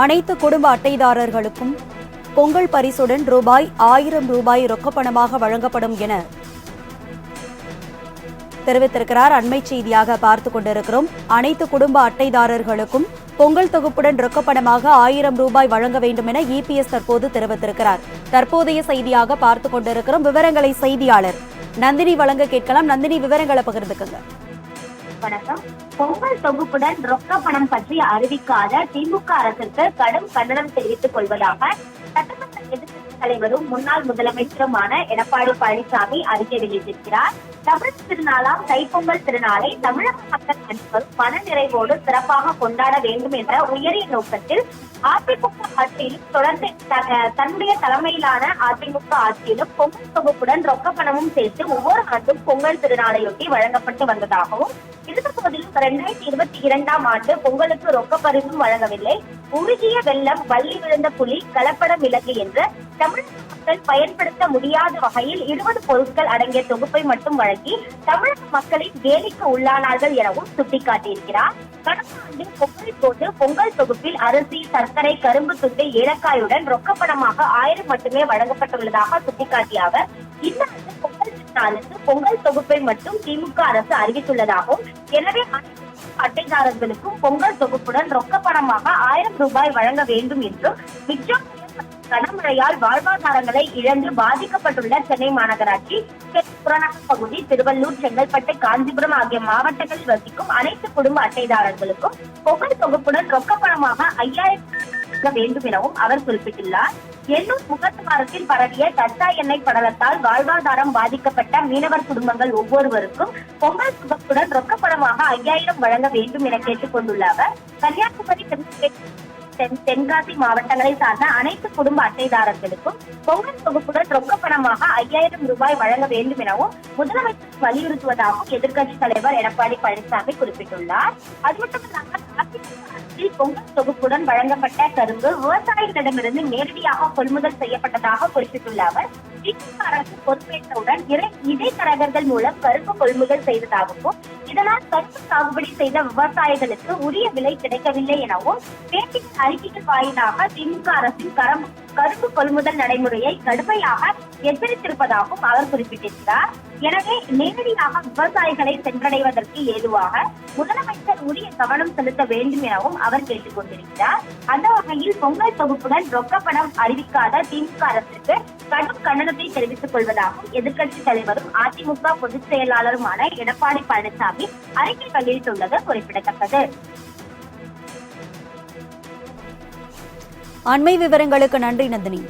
அனைத்து குடும்ப அட்டைதாரர்களுக்கும் பொங்கல் பரிசுடன் ரூபாய் 1000 ரொக்கப்பணமாக வழங்கப்படும் என தெரிவித்திருக்கிறார். அண்மை செய்தியாக பார்த்துக் கொண்டிருக்கிறோம். அனைத்து குடும்ப அட்டைதாரர்களுக்கும் பொங்கல் தொகுப்புடன் ரொக்கப்பணமாக 1000 வழங்க வேண்டும் என இபிஎஸ் தற்போது தெரிவித்திருக்கிறார். தற்போதைய செய்தியாக பார்த்துக் கொண்டிருக்கிறோம். விவரங்களை செய்தியாளர் நந்தினி வழங்க கேட்கலாம். நந்தினி, விவரங்களை பகிர்ந்துக்குங்க. வணக்கம். பொங்கல் தொகுப்புடன் ரொக்க பணம் பற்றி அறிவிக்காத திமுக அரசுக்கு கடும் கண்டனம் தெரிவித்துக் கொள்வதாக சட்டமன்ற எதிர்க்கட்சித் தலைவரும் முன்னாள் முதலமைச்சருமான எடப்பாடி பழனிசாமி அறிக்கை வெளியிட்டிருக்கிறார். தமிழ் திருநாளாம் தைப்பொங்கல் திருநாளை தமிழக மக்கள் அனைவரும் மன நிறைவோடு சிறப்பாக கொண்டாட வேண்டும் என்ற உயரிய நோக்கத்தில் அதிமுக ஆட்சியிலும் தொடர்ந்து தன்னுடைய தலைமையிலான அதிமுக ஆட்சியிலும் பொங்கல் தொகுப்புடன் ரொக்க பணமும் சேர்த்து ஒவ்வொரு ஆண்டும் பொங்கல் திருநாளையொட்டி வழங்கப்பட்டு வந்ததாகவும், இருந்த போதிலும் 2022ஆம் ஆண்டு பொங்கலுக்கு ரொக்க பரிசும் வழங்கவில்லை. உருகிய வெள்ளம், வள்ளி விழுந்த புலி, கலப்பட மிளகு என்று தமிழக மக்கள் பயன்படுத்த முடியாத வகையில் 20 பொருட்கள் அடங்கிய தொகுப்பை மட்டும் வழங்கி தமிழக மக்களின் கேலிக்கு உள்ளானார்கள் எனவும் சுட்டிக்காட்டியிருக்கிறார். கடந்த ஆண்டு பொங்கல் போது பொங்கல் தொகுப்பில் அரிசி, சர்க்கரை, கரும்பு துண்டு, ஏலக்காயுடன் ரொக்கப்பணமாக 1000 மட்டுமே வழங்கப்பட்டுள்ளதாக சுட்டிக்காட்டிய அவர், இந்த ஆண்டு பொங்கல் திருநாளுக்கு பொங்கல் தொகுப்பை மட்டும் திமுக அரசு அறிவித்துள்ளதாகவும், எனவே அட்டைதாரர்களுக்கும் பொங்கல் தொகுப்புடன் ரொக்க பணமாக 1000 வழங்க வேண்டும் என்றும், கனமழையால் வாழ்வாதாரங்களை இழந்து பாதிக்கப்பட்டுள்ள சென்னை மாநகராட்சி, புறநகர் பகுதி, திருவள்ளூர், செங்கல்பட்டு, காஞ்சிபுரம் ஆகிய மாவட்டங்களில் வசிக்கும் அனைத்து குடும்ப அட்டைதாரர்களுக்கும் பொங்கல் தொகுப்புடன் ரொக்க பணமாக 5000 வேண்டும் எனவும் அவர் குறிப்பிட்டுள்ளார். எண்ணூர் முகத்துவாரத்தில் பரவிய கச்சா எண்ணெய் படலத்தால் வாழ்வாதாரம் பாதிக்கப்பட்ட மீனவர் குடும்பங்கள் ஒவ்வொருவருக்கும் பொங்கல் தொகுப்புடன் ரொக்க பணமாக 5000 வழங்க வேண்டும் என கேட்டுக் கொண்டுள்ள அவர், கன்னியாகுமரி, தென்காசி மாவட்டங்களை சார்ந்த அனைத்து குடும்ப அட்டைதாரர்களுக்கும் பொங்கல் தொகுப்புடன் ரொக்க பணமாக 5000 வழங்க வேண்டும் எனவும் முதலமைச்சர் வலியுறுத்துவதாகவும் எதிர்க்கட்சித் தலைவர் எடப்பாடி பழனிசாமி குறிப்பிட்டுள்ளார். அது மட்டுமல்லாமல் பொங்கல் தொகுப்புடன் வழங்கப்பட்ட கரும்பு விவசாயிகளிடமிருந்து நேரடியாக கொள்முதல் செய்யப்பட்டதாக குறிப்பிட்டுள்ள அவர், திமுக அரசு பொறுப்பேற்றவுடன் இடைத்தரகர்கள் மூலம் கரும்பு கொள்முதல் செய்ததாகவும், இதனால் கரும்பு சாகுபடி செய்த விவசாயிகளுக்கு உரிய விலை கிடைக்கவில்லை எனவும் பேட்டிகள், அறிக்கைகள் வாயிலாக திமுக அரசின் கரும்பு கொள்முதல் நடைமுறையை கடுமையாக எச்சரித்திருப்பதாகவும் அவர் குறிப்பிட்டிருக்கிறார். எனவே நேரடியாக விவசாயிகளை சென்றடைவதற்கு ஏதுவாக முதலமைச்சர் உரிய கவனம் செலுத்த வேண்டும் எனவும் அவர் கேட்டுக் கொண்டிருக்கிறார். அந்த வகையில் பொங்கல் தொகுப்புடன் ரொக்க பணம் அறிவிக்காத திமுக அரசுக்கு கடும் கண்டனத்தை தெரிவித்துக் கொள்வதாகவும் எதிர்க்கட்சித் தலைவரும் அதிமுக பொதுச் செயலாளருமான எடப்பாடி பழனிசாமி அறிக்கை வெளியிட்டுள்ளது குறிப்பிடத்தக்கது. அண்மை விவரங்களுக்கு நன்றி நந்தினி.